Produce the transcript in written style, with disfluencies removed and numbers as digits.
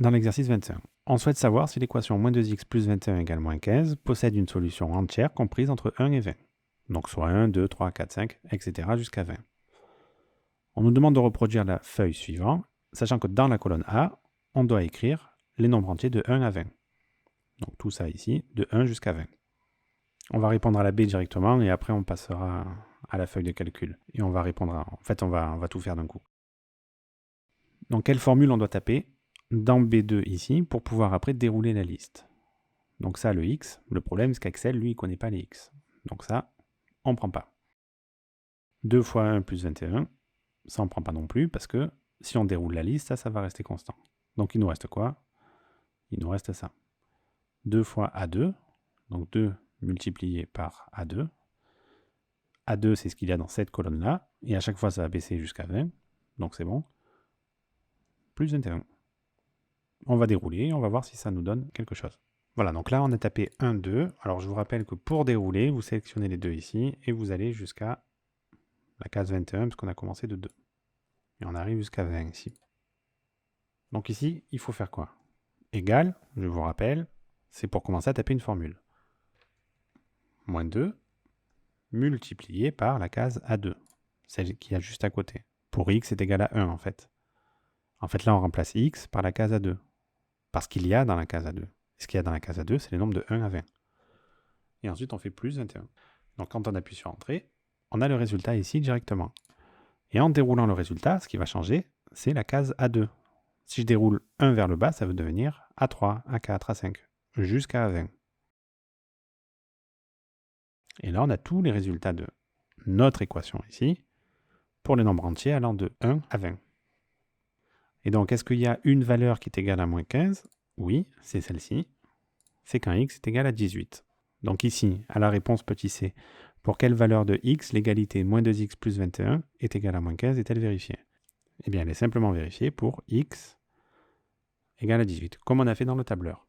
Dans l'exercice 21, on souhaite savoir si l'équation moins 2x plus 21 égale moins 15 possède une solution entière comprise entre 1 et 20. Donc soit 1, 2, 3, 4, 5, etc. jusqu'à 20. On nous demande de reproduire la feuille suivante, sachant que dans la colonne A, on doit écrire les nombres entiers de 1 à 20. Donc tout ça ici, de 1 jusqu'à 20. On va répondre à la B directement et après on passera à la feuille de calcul. Et on va répondre en fait, on va tout faire d'un coup. Donc quelle formule on doit taper dans B2 ici pour pouvoir après dérouler la liste. Donc ça, le x, le problème c'est qu'Excel, lui, il ne connaît pas les x. Donc ça, on ne prend pas. 2 fois 1 plus 21, ça on ne prend pas non plus parce que si on déroule la liste, ça va rester constant. Donc il nous reste quoi? Il nous reste ça. 2 fois A2, donc 2 multiplié par A2. A2, c'est ce qu'il y a dans cette colonne-là, et à chaque fois, ça va baisser jusqu'à 20, donc c'est bon. Plus 21. On va dérouler, on va voir si ça nous donne quelque chose. Voilà, donc là, on a tapé 1, 2. Alors, je vous rappelle que pour dérouler, vous sélectionnez les deux ici, et vous allez jusqu'à la case 21, parce qu'on a commencé de 2. Et on arrive jusqu'à 20 ici. Donc ici, il faut faire quoi? Égal, je vous rappelle, c'est pour commencer à taper une formule. Moins 2, multiplié par la case A2, celle qui a juste à côté. Pour x est égal à 1 en fait. En fait là on remplace x par la case A2, parce qu'il y a dans la case A2. Et ce qu'il y a dans la case A2 c'est les nombres de 1 à 20. Et ensuite on fait plus 21. Donc quand on appuie sur entrée, on a le résultat ici directement. Et en déroulant le résultat, ce qui va changer, c'est la case A2. Si je déroule 1 vers le bas, ça va devenir A3, A4, A5, jusqu'à A20. Et là, on a tous les résultats de notre équation ici, pour les nombres entiers allant de 1 à 20. Et donc, est-ce qu'il y a une valeur qui est égale à moins 15? Oui, c'est celle-ci. C'est quand x est égal à 18. Donc ici, à la réponse petit c, pour quelle valeur de x l'égalité moins 2x plus 21 est égale à moins 15 est-elle vérifiée? Eh bien, elle est simplement vérifiée pour x égale à 18, comme on a fait dans le tableur.